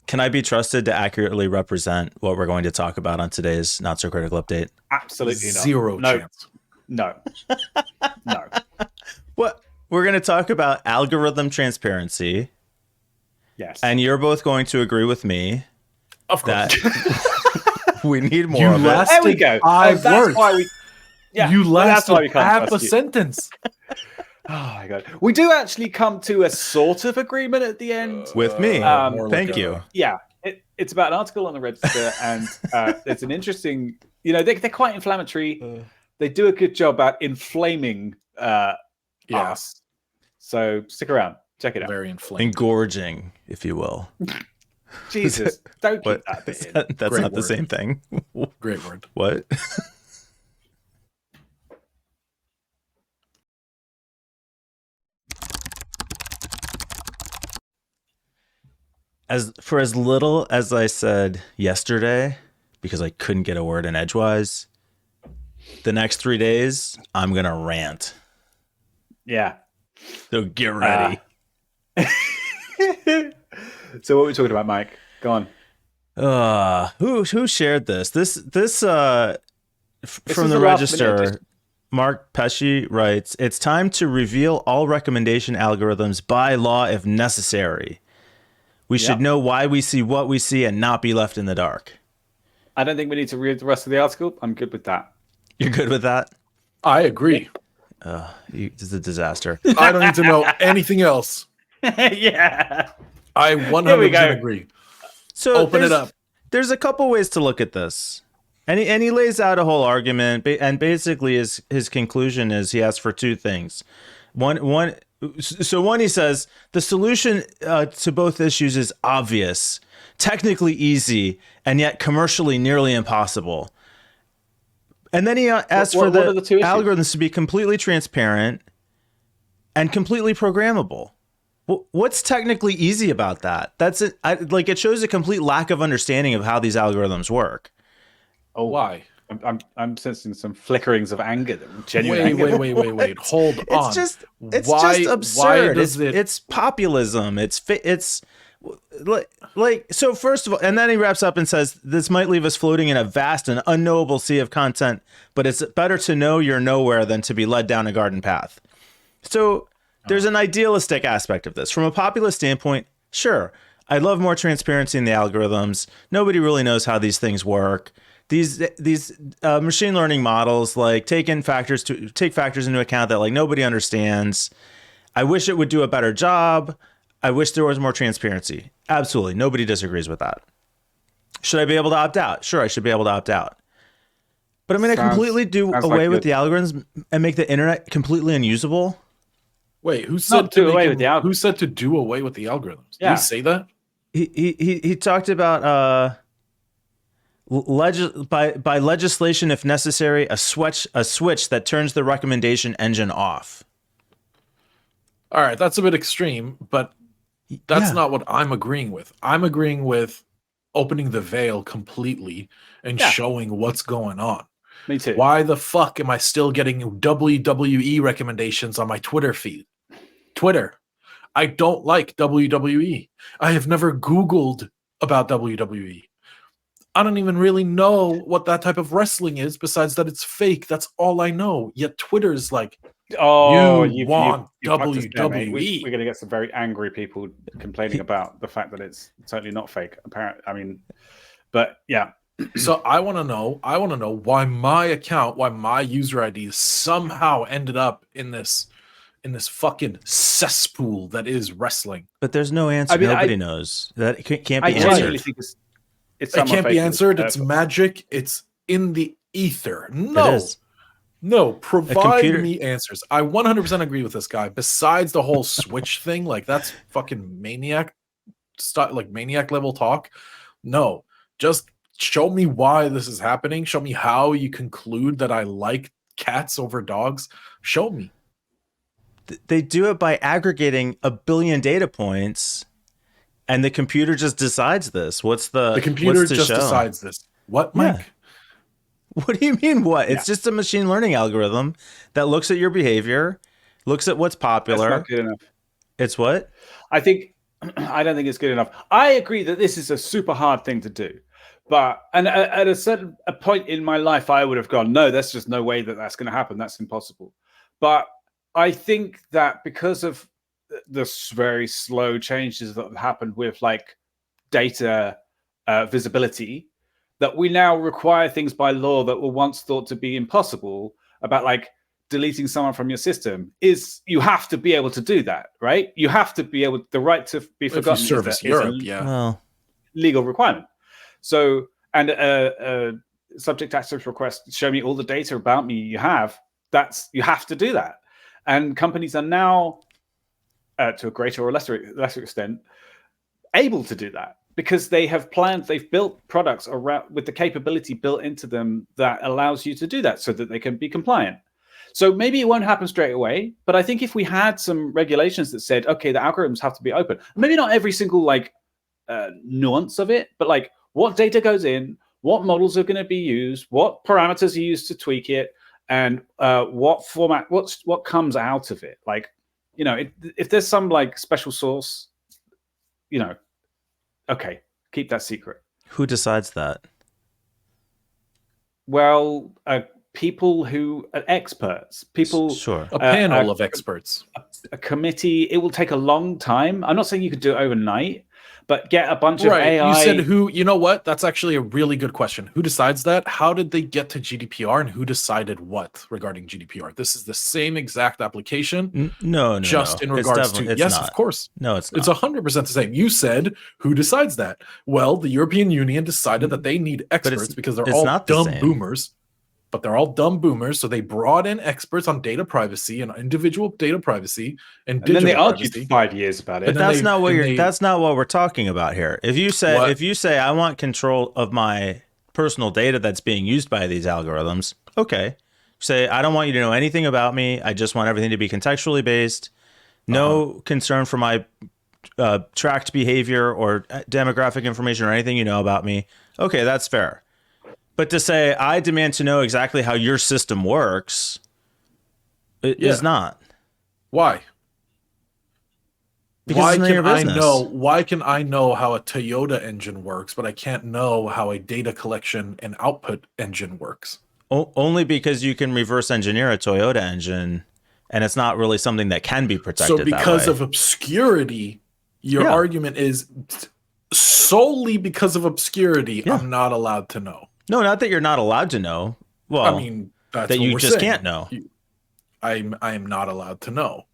Can I be trusted to accurately represent what we're going to talk about on today's Not So Critical update? Absolutely not. Zero chance. No. What? We're going to talk about algorithm transparency. Yes. And you're both going to agree with me Of course. that we need more You of it. lasted There we go. 5 That's words. why we. Yeah, You that's why we lasted can't half a trust you. sentence. Oh my god, we do actually come to a sort of agreement at the end. With me. More Thank like a- you. Yeah, it's about an article on the Register, and it's an interesting. They're quite inflammatory. They do a good job at inflaming us. So stick around, check it out. Very inflamed. Engorging, if you will. Jesus, don't keep What? that bit in. That's Great not the word. same thing. Great word. What? As little as I said yesterday, because I couldn't get a word in edgewise, the next 3 days I'm gonna rant. Yeah. So get ready. So what are we talking about, Mike? Go on. Who shared this? This from is the a last minute Register. edition. Mark Pesci writes, "It's time to reveal all recommendation algorithms by law if necessary. We should know why we see what we see and not be left in the dark." I don't think we need to read the rest of the article. I'm good with that. You're good with that? I agree. This is a disaster. I don't need to know anything else. Yeah. I Here we 100% go. agree. So Open it up. There's a couple ways to look at this. And he lays out a whole argument, and basically his conclusion is he asks for two things. One, he says the solution to both issues is obvious, technically easy, and yet commercially nearly impossible. And then he asks for what are the two issues? algorithms to be completely transparent and completely programmable. What's technically easy about that? That's it. It shows a complete lack of understanding of how these algorithms work. Oh, Why? I'm sensing some flickerings of anger. Genuine anger. Wait. Hold on. It's Why- just why absurd. does It's populism. So first of all, and then he wraps up and says this might leave us floating in a vast and unknowable sea of content, but it's better to know you're nowhere than to be led down a garden path. So there's an idealistic aspect of this. From a populist standpoint, sure, I'd love more transparency in the algorithms. Nobody really knows how these things work. These machine learning models take factors into account that nobody understands. I wish it would do a better job. I wish there was more transparency. Absolutely. Nobody disagrees with that. Should I be able to opt out? Sure, I should be able to opt out. But I'm going to completely do away with the algorithms and make the internet completely unusable? Wait, who said do away with the algorithms. Who said to do away with the algorithms? Yeah. Did he say that? He talked about by legislation, if necessary, a switch that turns the recommendation engine off. All right, that's a bit extreme, but that's Yeah. not what I'm agreeing with. I'm agreeing with opening the veil completely and showing what's going on. Me too. Why the fuck am I still getting WWE recommendations on my Twitter feed? Twitter. I don't like WWE. I have never Googled about WWE. I don't even really know what that type of wrestling is besides that it's fake. That's all I know. Yet Twitter's like, Oh, you want fucked us there, mate. WWE. We're going to get some very angry people complaining about the fact that it's totally not fake. Apparently, but yeah. so I want to know why my account, why my user ID somehow ended up in this fucking cesspool that is wrestling. But there's no answer. Nobody knows. That can't be I genuinely answered. think it's It somewhat can't be fake. answered. It's magic. It's in the ether. It No, is. no, provide computer- me answers. I 100% agree with this guy. Besides the whole switch thing, that's fucking maniac level talk. No, just show me why this is happening. Show me how you conclude that I like cats over dogs. Show me. They do it by aggregating a billion data points, and the computer just decides this. The computer what's to just show? decides this. What, Mike? Yeah. What do you mean? What? It's just a machine learning algorithm that looks at your behavior, looks at what's That's popular. not good enough. It's what? I think I don't think it's good enough. I agree that this is a super hard thing to do. But at a certain point in my life, I would have gone, no, there's just no way that that's going to happen. That's impossible. But I think that because of the very slow changes that have happened with like data visibility, that we now require things by law that were once thought to be impossible, about like deleting someone from your system, is you have to be able to do that, right? You have to be able, the right to be forgotten if you service Europe, Well, legal requirement. So, and a subject access request, show me all the data about me you have. You have to do that. And companies are now, to a greater or lesser extent, able to do that because they have they've built products around with the capability built into them that allows you to do that so that they can be compliant. So maybe it won't happen straight away, but I think if we had some regulations that said, okay, the algorithms have to be open, maybe not every single like nuance of it, but like what data goes in, what models are going to be used, what parameters are used to tweak it, and what format, what comes out of it. Like, you know, if there's some like special source, you know, okay, keep that secret. who decides that? Well, people who are experts, people, Sure. A panel of experts. a committee. It will take a long time. I'm not saying you could do it overnight, but get a bunch of AI. You said who, you know what? That's actually a really good question. Who decides that? How did they get to GDPR and who decided what regarding GDPR? This is the same exact application. No, just in regards to, yes, of course. No, it's not. It's 100% the same. You said who decides that? Well, the European Union decided that they need experts because they're all dumb boomers. But they're all dumb boomers, so they brought in experts on data privacy and individual data privacy and digital then they privacy. argued 5 years about it. But that's not what that's not what we're talking about here. If you say I want control of my personal data that's being used by these algorithms, okay. Say I don't want you to know anything about me. I just want everything to be contextually based. No concern for my tracked behavior or demographic information or anything you know about me. Okay, that's fair. But to say, I demand to know exactly how your system works, is not. Why? Because why it's none of your business. Why can I know how a Toyota engine works, but I can't know how a data collection and output engine works? Only because you can reverse engineer a Toyota engine, and it's not really something that can be protected. So because of obscurity, your argument is solely because of obscurity, I'm not allowed to know. No, not that you're not allowed to know. Well, I mean, that's that what you we're just saying. can't know. I am not allowed to know.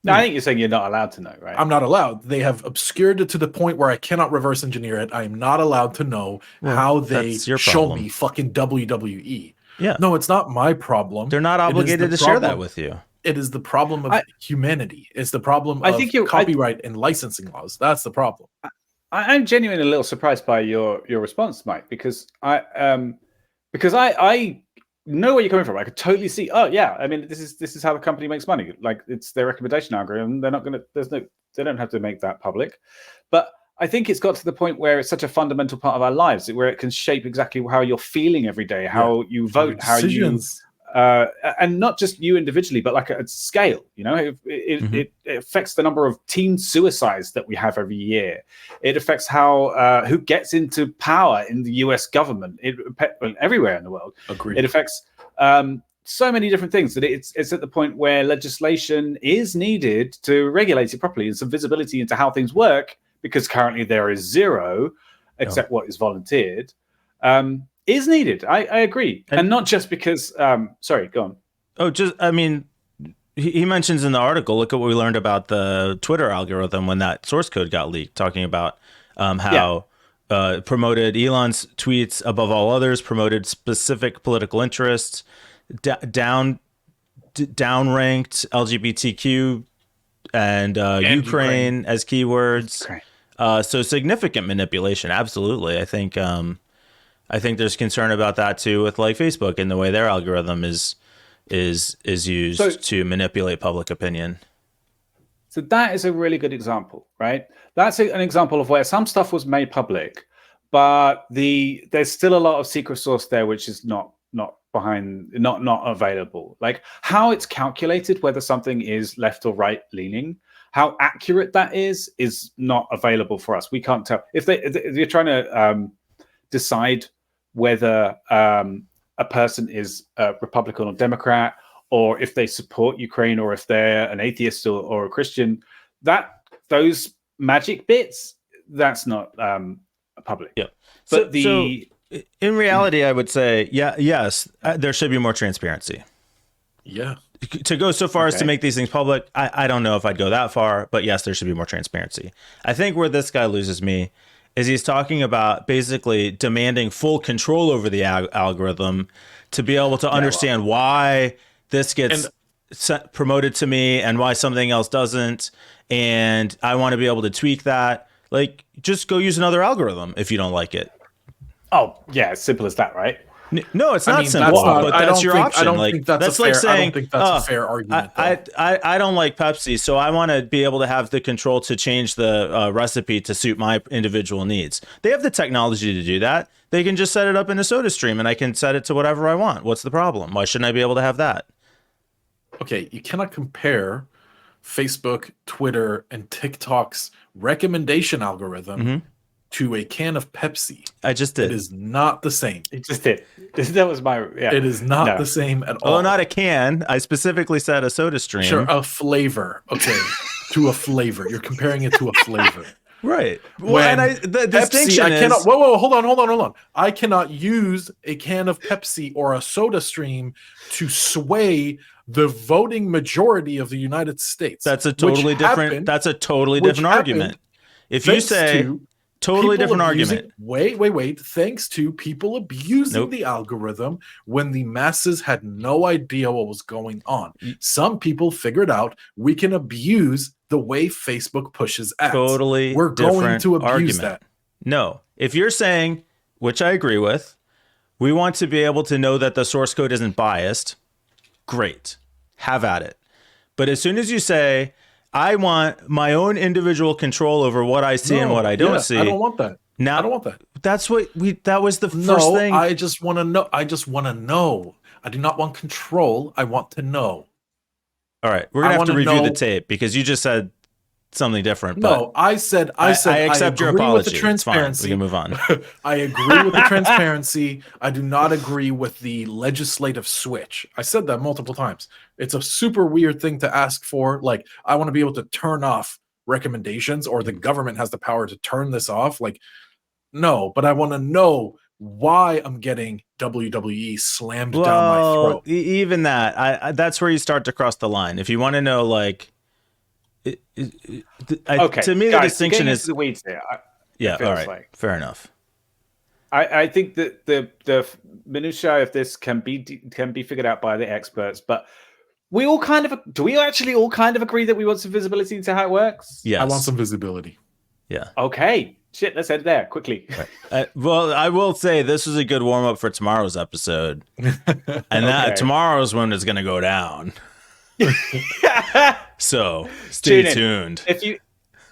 No, I think you're saying you're not allowed to know, right? I'm not allowed. They have obscured it to the point where I cannot reverse engineer it. I am not allowed to know how they show me fucking WWE. Yeah. No, it's not my problem. They're not obligated to share that with you. It is the problem of humanity. It's the problem of copyright and licensing laws. That's the problem. I'm genuinely a little surprised by your response, Mike, because I know where you're coming from. I could totally see. Oh yeah, I mean this is how the company makes money. Like it's their recommendation algorithm. They're not gonna. They don't have to make that public. But I think it's got to the point where it's such a fundamental part of our lives, where it can shape exactly how you're feeling every day, how you vote, how you. And not just you individually, but like at scale, you know, it affects the number of teen suicides that we have every year. It affects how who gets into power in the US government, everywhere in the world. Agreed. It affects so many different things that it's at the point where legislation is needed to regulate it properly and some visibility into how things work, because currently there is zero, except what is volunteered. Is needed. I agree. And not just because, sorry, go on. Oh, I mean, he mentions in the article, look at what we learned about the Twitter algorithm when that source code got leaked, talking about how promoted Elon's tweets above all others, promoted specific political interests, downranked LGBTQ and Ukraine as keywords. So significant manipulation. Absolutely. I think there's concern about that too with like Facebook and the way their algorithm is used to manipulate public opinion. So that is a really good example, right? That's an example of where some stuff was made public, but there's still a lot of secret source there, which is not available. Like how it's calculated, whether something is left or right leaning, how accurate that is not available for us. We can't tell if you're trying to decide whether a person is a Republican or Democrat, or if they support Ukraine, or if they're an atheist or a Christian. Those magic bits, that's not public. Yeah. But so in reality, I would say, yes, there should be more transparency. Yeah. To go so far as to make these things public, I don't know if I'd go that far, but yes, there should be more transparency. I think where this guy loses me is he's talking about basically demanding full control over the algorithm to be able to understand why this gets promoted to me and why something else doesn't. And I want to be able to tweak that. Like, just go use another algorithm if you don't like it. Oh, yeah, as simple as that, right? No, it's not simple, but that's your option. I don't think that's like saying, I don't think that's a fair argument. I don't like Pepsi, so I want to be able to have the control to change the recipe to suit my individual needs. They have the technology to do that. They can just set it up in a SodaStream, and I can set it to whatever I want. What's the problem? Why shouldn't I be able to have that? Okay, you cannot compare Facebook, Twitter, and TikTok's recommendation algorithm to a can of Pepsi. I just did. It is not the same. It just did. That was my... Yeah. It is not the same at all. Oh, not a can. I specifically said a SodaStream. Sure, a flavor. Okay, to a flavor. You're comparing it to a flavor. Right. Well, and the distinction is... cannot, whoa, hold on. I cannot use a can of Pepsi or a SodaStream to sway the voting majority of the United States. That's a totally different argument. If you say totally different argument. Wait. Thanks to people abusing the algorithm when the masses had no idea what was going on. Some people figured out we can abuse the way Facebook pushes ads. We're going to abuse that. No. If you're saying, which I agree with, we want to be able to know that the source code isn't biased, great. Have at it. But as soon as you say, I want my own individual control over what I see and what I don't see. I don't want that. Now, I don't want that. That was the first thing. I just want to know. I do not want control. I want to know. All right. We're going to have to review the tape because you just said something different. No, I accept your apology. With the transparency. We can move on. I agree with the transparency. I do not agree with the legislative switch. I said that multiple times. It's a super weird thing to ask for. Like, I want to be able to turn off recommendations, or the government has the power to turn this off. Like, no, but I want to know why I'm getting WWE slammed down my throat. Even that, that's where you start to cross the line. If you want to know, like, to me, the distinction is the weeds there. All right, fair enough. I think that the minutiae of this can be figured out by the experts, but we all do we actually all kind of agree that we want some visibility into how it works? Yes. I want some visibility. Yeah. Okay. Shit, let's end there quickly. Right. Well, I will say this is a good warm up for tomorrow's episode, and that tomorrow's one is going to go down. So stay tuned.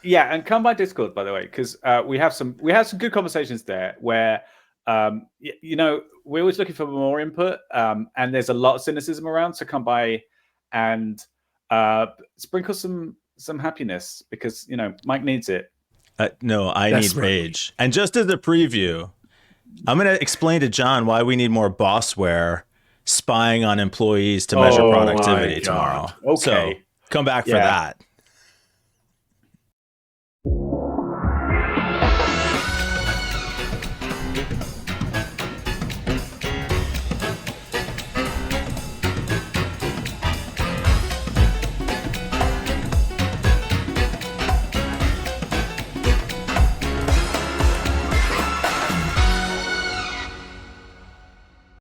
And come by Discord, by the way, because we have some good conversations there where we're always looking for more input, and there's a lot of cynicism around. So come by and sprinkle some happiness, because Mike needs it. No, I need rage. And just as a preview, I'm going to explain to John why we need more bossware spying on employees to measure productivity tomorrow. Okay. So come back for that.